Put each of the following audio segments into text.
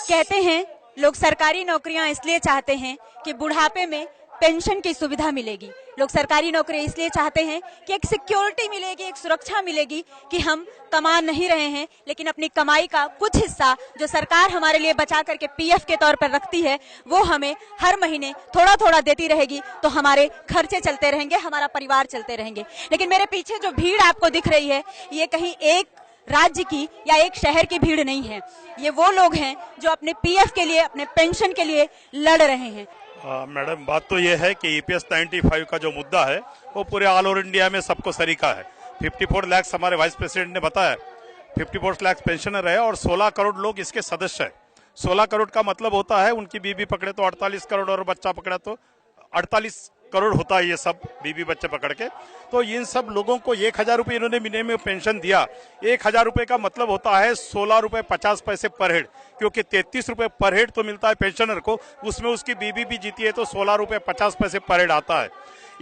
कहते हैं लोग सरकारी नौकरियां इसलिए चाहते हैं कि बुढ़ापे में पेंशन की सुविधा मिलेगी। लोग सरकारी नौकरी इसलिए चाहते हैं कि एक सिक्योरिटी मिलेगी, एक सुरक्षा मिलेगी कि हम कमा नहीं रहे हैं लेकिन अपनी कमाई का कुछ हिस्सा जो सरकार हमारे लिए बचा करके पीएफ के तौर पर रखती है वो हमें हर महीने थोड़ा थोड़ा देती रहेगी, तो हमारे खर्चे चलते रहेंगे, हमारा परिवार चलते रहेंगे। लेकिन मेरे पीछे जो भीड़ आपको दिख रही है ये कहीं एक राज्य की या एक शहर की भीड़ नहीं है, ये वो लोग हैं जो अपने पीएफ के लिए, अपने पेंशन के लिए लड़ रहे हैं। मैडम, बात तो ये है कि ईपीएस 95 का जो मुद्दा है वो पूरे ऑल ओवर इंडिया में सबको सरीका है। 54 लाख हमारे वाइस प्रेसिडेंट ने बताया, 54 लाख पेंशनर है और 16 करोड़ लोग इसके सदस्य है। 16 करोड़ का मतलब होता है उनकी बीबी पकड़े तो 48 करोड़ और बच्चा पकड़ा तो 48 करोड़ होता है, ये सब बीबी बच्चे पकड़ के। तो इन सब लोगों को 1000 रुपये इन्होंने मिनिमम पेंशन दिया। 1000 रुपये का मतलब होता है 16 रुपये 50 पैसे पर हेड, क्योंकि 33 रुपये पर हेड तो मिलता है पेंशनर को, उसमें उसकी बीबी भी जीती है तो 16 रुपये 50 पैसे पर हेड आता है।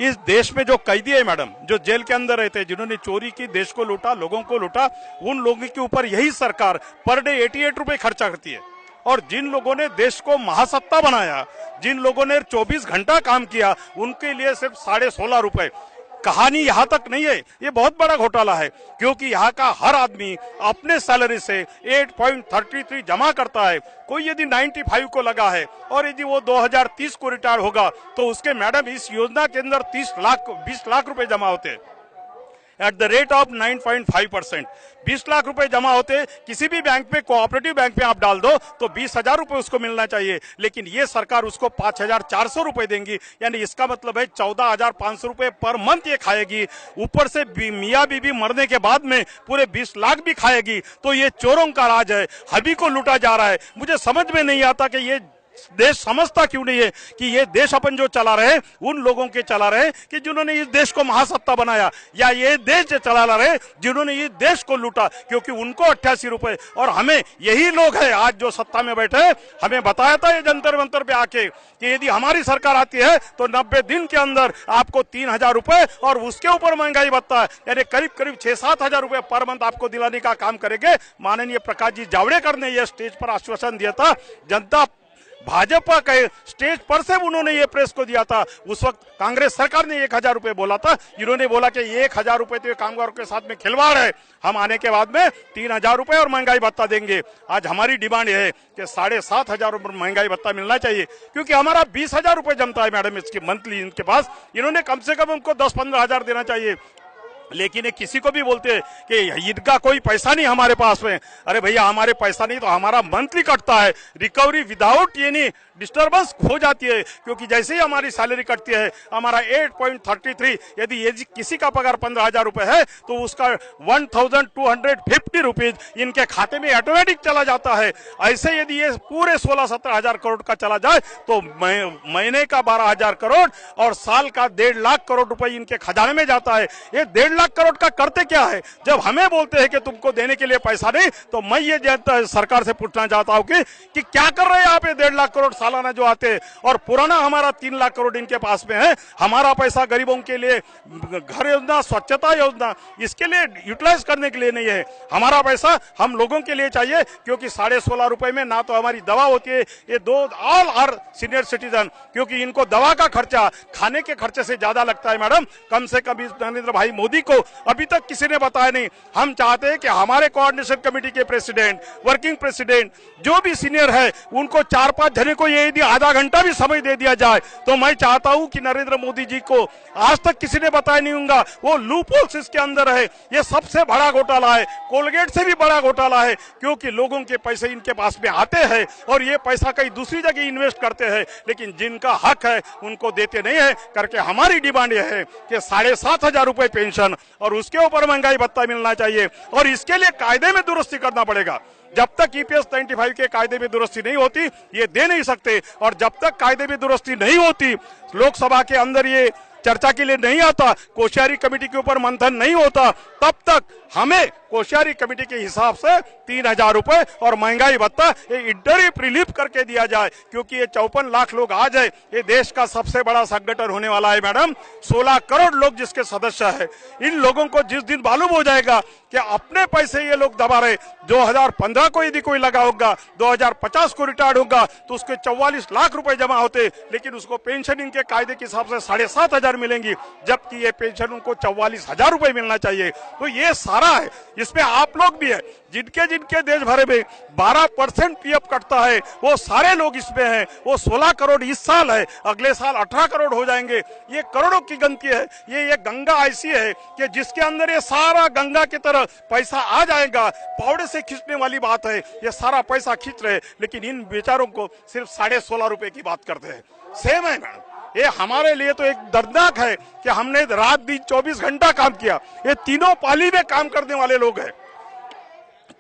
इस देश में जो कैदी है मैडम, जो जेल के अंदर रहते हैं, जिन्होंने चोरी की, देश को लूटा, लोगों को लूटा, उन लोगों के ऊपर यही सरकार पर डे 88 रुपये खर्चा करती है। और जिन लोगों ने देश को महासत्ता बनाया, जिन लोगों ने 24 घंटा काम किया, उनके लिए सिर्फ 16.5 रुपए। कहानी यहाँ तक नहीं है, ये बहुत बड़ा घोटाला है, क्योंकि यहाँ का हर आदमी अपने सैलरी से 8.33 जमा करता है। कोई यदि 95 को लगा है और यदि वो 2030 को रिटायर होगा तो उसके मैडम इस योजना के अंदर 20 लाख रुपए जमा होते हैं at the rate of 9.5%। 20 lakh रुपए जमा होते, किसी भी बैंक पे, कोऑपरेटिव बैंक पे आप डाल दो तो 20,000 रुपए उसको मिलना चाहिए, लेकिन ये सरकार उसको 5,400 रुपए देंगी, यानी इसका मतलब है 14,500 रुपए पर मंथ ये खाएगी। ऊपर से मियाँ बीबी मरने के बाद में पूरे 20 लाख भी खाएगी। तो ये चोरों का राज है, हबी को लूटा जा रहा है। मुझे समझ में नहीं आता कि ये देश समझता क्यों नहीं है कि ये देश अपन जो चला रहे उन लोगों के चला रहे कि जिन्होंने इस देश को महासत्ता बनाया, या ये देश जो चला रहे जिन्होंने इस देश को लूटा, क्योंकि उनको 88 रुपए। और हमें यही लोग हैं आज जो सत्ता में बैठे, हमें बताया था ये जंतर मंतर पे आके कि यदि हमारी सरकार आती है तो 90 दिन के अंदर आपको 3,000 रुपए और उसके ऊपर महंगाई भत्ता है, यानी करीब करीब 6-7 हजार रुपए पर मंथ आपको दिलाने का काम करेंगे। माननीय प्रकाश जी जावड़ेकर ने यह स्टेज पर आश्वासन दिया था, जनता भाजपा के स्टेज पर से उन्होंने ये प्रेस को दिया था। उस वक्त कांग्रेस सरकार ने 1000 रुपए बोला था, इन्होंने बोला कि 1000 रुपए तो कामगारों के साथ में खिलवाड़ है, हम आने के बाद में 3000 रुपए और महंगाई भत्ता देंगे। आज हमारी डिमांड है कि 7,500 रुपए महंगाई भत्ता मिलना चाहिए, क्योंकि हमारा 20,000 रुपए जमता है मैडम इसकी मंथली इनके पास। इन्होंने कम से कम हमको 10-15 हजार देना चाहिए, लेकिन किसी को भी बोलते हैं कि इनका कोई पैसा नहीं हमारे पास में। अरे भैया, हमारे पैसा नहीं तो हमारा मंथली कटता है। रिकवरी विदाउट यानी डिस्टर्बेंस हो जाती है, क्योंकि जैसे ही हमारी सैलरी कटती है हमारा 8.33, यदि किसी का पगार 15,000 रुपए है तो उसका 1,250 रुपीज इनके खाते में ऑटोमेटिक चला जाता है। ऐसे यदि ये पूरे 16-17 हजार करोड़ का चला जाए तो महीने का 12,000 करोड़ और साल का 1.5 लाख करोड़ रुपए इनके खजाने में जाता है। ये 1.5 लाख करोड़ का करते क्या है? जब हमें बोलते हैं कि तुमको देने के लिए पैसा नहीं, तो मैं ये सरकार से पूछना चाहता हूं कि क्या कर रहे हैं आप? 1.5 लाख करोड़ सालाना जो आते हैं और पुराना हमारा 3 लाख करोड़ इनके पास में है। हमारा पैसा गरीबों के लिए घर योजना, स्वच्छता योजना, इसके लिए यूटिलाइज करने के लिए नहीं है। हमारा पैसा हम लोगों के लिए चाहिए, क्योंकि 16.5 रुपए में ना तो हमारी दवा होती है, ये ऑल आर सीनियर सिटीजन, क्योंकि इनको दवा का खर्चा खाने के खर्चे से ज्यादा लगता है। मैडम, कम से कम नरेंद्र भाई मोदी को अभी तक किसी ने बताया नहीं। हम चाहते हैं कि हमारे कोऑर्डिनेशन कमेटी के प्रेसिडेंट, वर्किंग प्रेसिडेंट, जो भी सीनियर है, उनको 4-5 जने को ये यदि आधा घंटा भी समय दे दिया जाए तो मैं चाहता हूं कि नरेंद्र मोदी जी को आज तक किसी ने बताया नहीं होगा वो लूपहोल्स इसके अंदर है। ये सबसे बड़ा घोटाला है, कोलगेट से भी बड़ा घोटाला है, क्योंकि लोगों के पैसे इनके पास में आते हैं और ये पैसा कहीं दूसरी जगह इन्वेस्ट करते हैं, लेकिन जिनका हक है उनको देते नहीं है। करके हमारी डिमांड यह है कि 7,500 रुपए पेंशन और उसके ऊपर महंगाई भत्ता मिलना चाहिए, और इसके लिए कायदे में दुरुस्ती करना पड़ेगा। जब तक ईपीएस 95 के कायदे में दुरुस्ती नहीं होती ये दे नहीं सकते, और जब तक कायदे में दुरुस्ती नहीं होती, लोकसभा के अंदर ये चर्चा के लिए नहीं आता, कोश्यारी कमेटी के ऊपर मंथन नहीं होता, तब तक हमें कोश्यारी कमेटी के हिसाब से 3,000 रुपए और महंगाई भत्ता ये इंटरिम रिलीफ करके दिया जाए, क्योंकि ये 54 लाख लोग आ जाए, ये देश का सबसे बड़ा संगठन होने वाला है मैडम। 16 करोड़ लोग जिसके सदस्य है, इन लोगों को जिस दिन मालूम हो जाएगा कि अपने पैसे ये लोग दबा रहे, 2015 को यदि कोई लगा होगा, 2050 को रिटायर्ड होगा तो उसके 44 लाख रुपए जमा होते, लेकिन उसको पेंशन इनके कायदे के हिसाब से 7,500 मिलेंगी, जबकि ये पेंशन उनको 44,000 रुपए मिलना चाहिए। तो ये सारा है, इसमें आप लोग भी है, जिनके जिनके देश भर में 12% पीएफ कटता है वो सारे लोग इसमें हैं। वो 16 करोड़ इस साल है, अगले साल 18 करोड़ हो जाएंगे। ये करोड़ों की गिनती है। ये गंगा ऐसी है कि जिसके अंदर ये सारा गंगा की तरह पैसा आ जाएगा। पौड़े से खींचने वाली बात है, ये सारा पैसा खींच रहे, लेकिन इन बेचारों को सिर्फ 16.5 रुपए की बात करते हैं। सेम है मैडम, ये हमारे लिए तो एक दर्दनाक है कि हमने रात दिन 24 घंटा काम किया। ये तीनों पाली में काम करने वाले लोग हैं,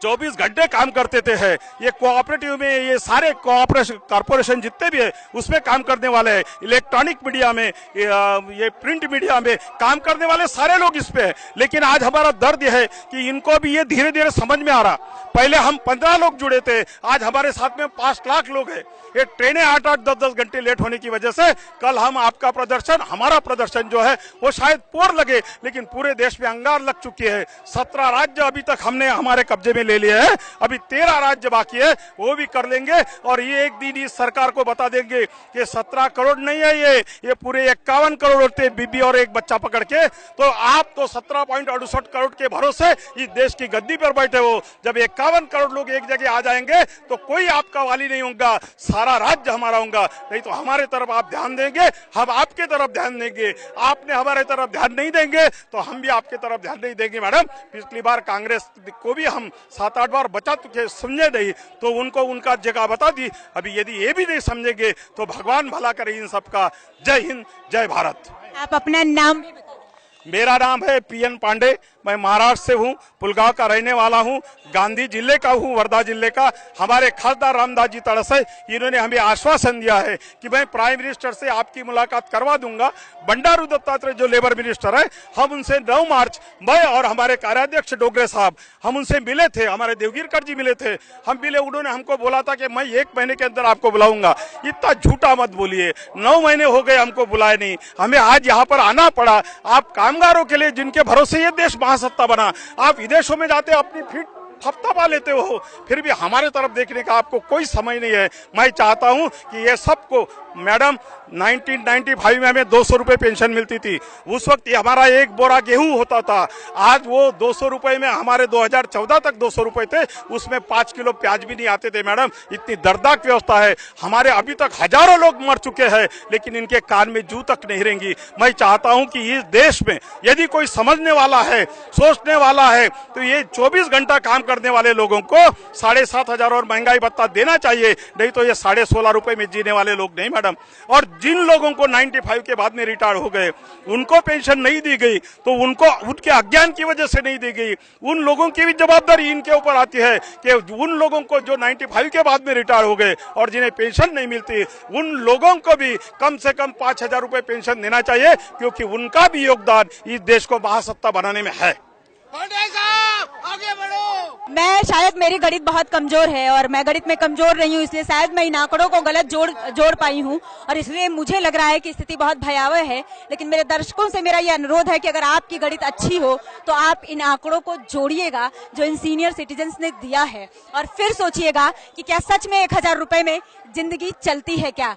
24 घंटे काम करते थे। है ये कोऑपरेटिव में, ये सारे कॉर्पोरेशन जितने भी है उसमें काम करने वाले हैं, इलेक्ट्रॉनिक मीडिया में, ये प्रिंट मीडिया में काम करने वाले सारे लोग इस पे है। लेकिन आज हमारा दर्द यह है कि इनको भी ये धीरे धीरे समझ में आ रहा। पहले हम 15 लोग जुड़े थे, आज हमारे साथ में 5 लाख लोग हैं। ये ट्रेनें 8-8, 10-10 घंटे लेट होने की वजह से कल हम आपका प्रदर्शन, हमारा प्रदर्शन जो है वो शायद पोर लगे, लेकिन पूरे देश में अंगार लग चुकी है। 17 राज्य अभी तक हमने हमारे कब्जे में ले लिए है, अभी 13 राज्य बाकी है, वो भी कर लेंगे। और ये एक दिन इस सरकार को बता देंगे कि 17 करोड़ नहीं है, ये पूरे 51 करोड़ होते बीबी और एक बच्चा पकड़ के। तो आप तो 17.68 करोड़ के भरोसे इस देश की गद्दी पर बैठे हो। जब 51 करोड़ लोग एक जगह आ जाएंगे तो कोई आपका वाली नहीं होगा, सारा राज्य हमारा होगा। नहीं तो हमारे तरफ आप ध्यान देंगे, हम आपके तरफ ध्यान देंगे। आपने हमारे तरफ ध्यान नहीं देंगे तो हम भी आपके तरफ ध्यान नहीं देंगे मैडम। पिछली बार कांग्रेस को भी हम 7-8 बार बचा चुके, समझे नहीं तो उनको उनका जगह बता दी। अभी यदि ये भी नहीं समझेंगे तो भगवान भला करे इन सबका। जय हिंद, जय भारत। आप अपना नाम भी बता दीजिए। मेरा नाम है PN पांडे, मैं महाराष्ट्र से हूँ, पुलगांव का रहने वाला हूँ, गांधी जिले का हूँ, वर्धा जिले का। हमारे खासदार रामदास जी तड़से, इन्होंने हमें आश्वासन दिया है कि मैं प्राइम मिनिस्टर से आपकी मुलाकात करवा दूंगा। बंडारू दत्तात्रेय जो लेबर मिनिस्टर है, हम उनसे 9 मार्च, मैं और हमारे कार्याध्यक्ष डोगरे साहब, हम उनसे मिले थे, हमारे देवगिरकर जी मिले थे, हम मिले। उन्होंने हमको बोला था कि मैं 1 महीने के अंदर आपको बुलाऊंगा। इतना झूठा मत बोलिए, 9 महीने हो गए हमको बुलाए नहीं, हमें आज यहाँ पर आना पड़ा। आप कामगारों के लिए जिनके भरोसे ये देश महासत्ता बना, आप विदेशों में जाते अपनी फीट थपथपा लेते हो, फिर भी हमारे तरफ देखने का आपको कोई समय नहीं है। मैं चाहता हूं कि ये सबको, मैडम 1995 में हमें 200 रुपए पेंशन मिलती थी, उस वक्त हमारा 1 बोरा गेहूं होता था। आज वो 200 रुपए में, हमारे 2014 तक 200 रुपए थे, उसमें 5 किलो प्याज भी नहीं आते थे मैडम। इतनी दर्दनाक व्यवस्था है। हमारे अभी तक हजारों लोग मर चुके हैं, लेकिन इनके कान में जू तक नहीं रहेंगी। मैं चाहता हूं कि इस देश में यदि कोई समझने वाला है, सोचने वाला है, तो ये 24 घंटा काम करने वाले लोगों को 7,500 और महंगाई भत्ता देना चाहिए। नहीं तो ये 16.5 रुपए में जीने वाले लोग नहीं मैडम। और जिन लोगों को 95 के बाद में रिटायर हो गए, उनको पेंशन नहीं दी गई, तो उनको उनके अज्ञान की वजह से नहीं दी गई। उन लोगों की भी जवाबदारी इनके ऊपर आती है कि उन लोगों को जो 95 के बाद में रिटायर हो गए और जिन्हें पेंशन नहीं मिलती, उन लोगों को भी कम से कम 5,000 रुपए पेंशन देना चाहिए, क्योंकि उनका भी योगदान इस देश को महासत्ता बनाने में है। आगे बढ़ो। मैं शायद, मेरी गणित बहुत कमजोर है और मैं गणित में कमजोर रही हूँ, इसलिए शायद मैं इन आंकड़ों को गलत जोड़ पाई हूँ और इसलिए मुझे लग रहा है कि स्थिति बहुत भयावह है। लेकिन मेरे दर्शकों से मेरा यह अनुरोध है कि अगर आपकी गणित अच्छी हो तो आप इन आंकड़ों को जोड़िएगा जो इन सीनियर सिटीजन्स ने दिया है, और फिर सोचिएगा कि क्या सच में 1,000 रुपए में जिंदगी चलती है क्या।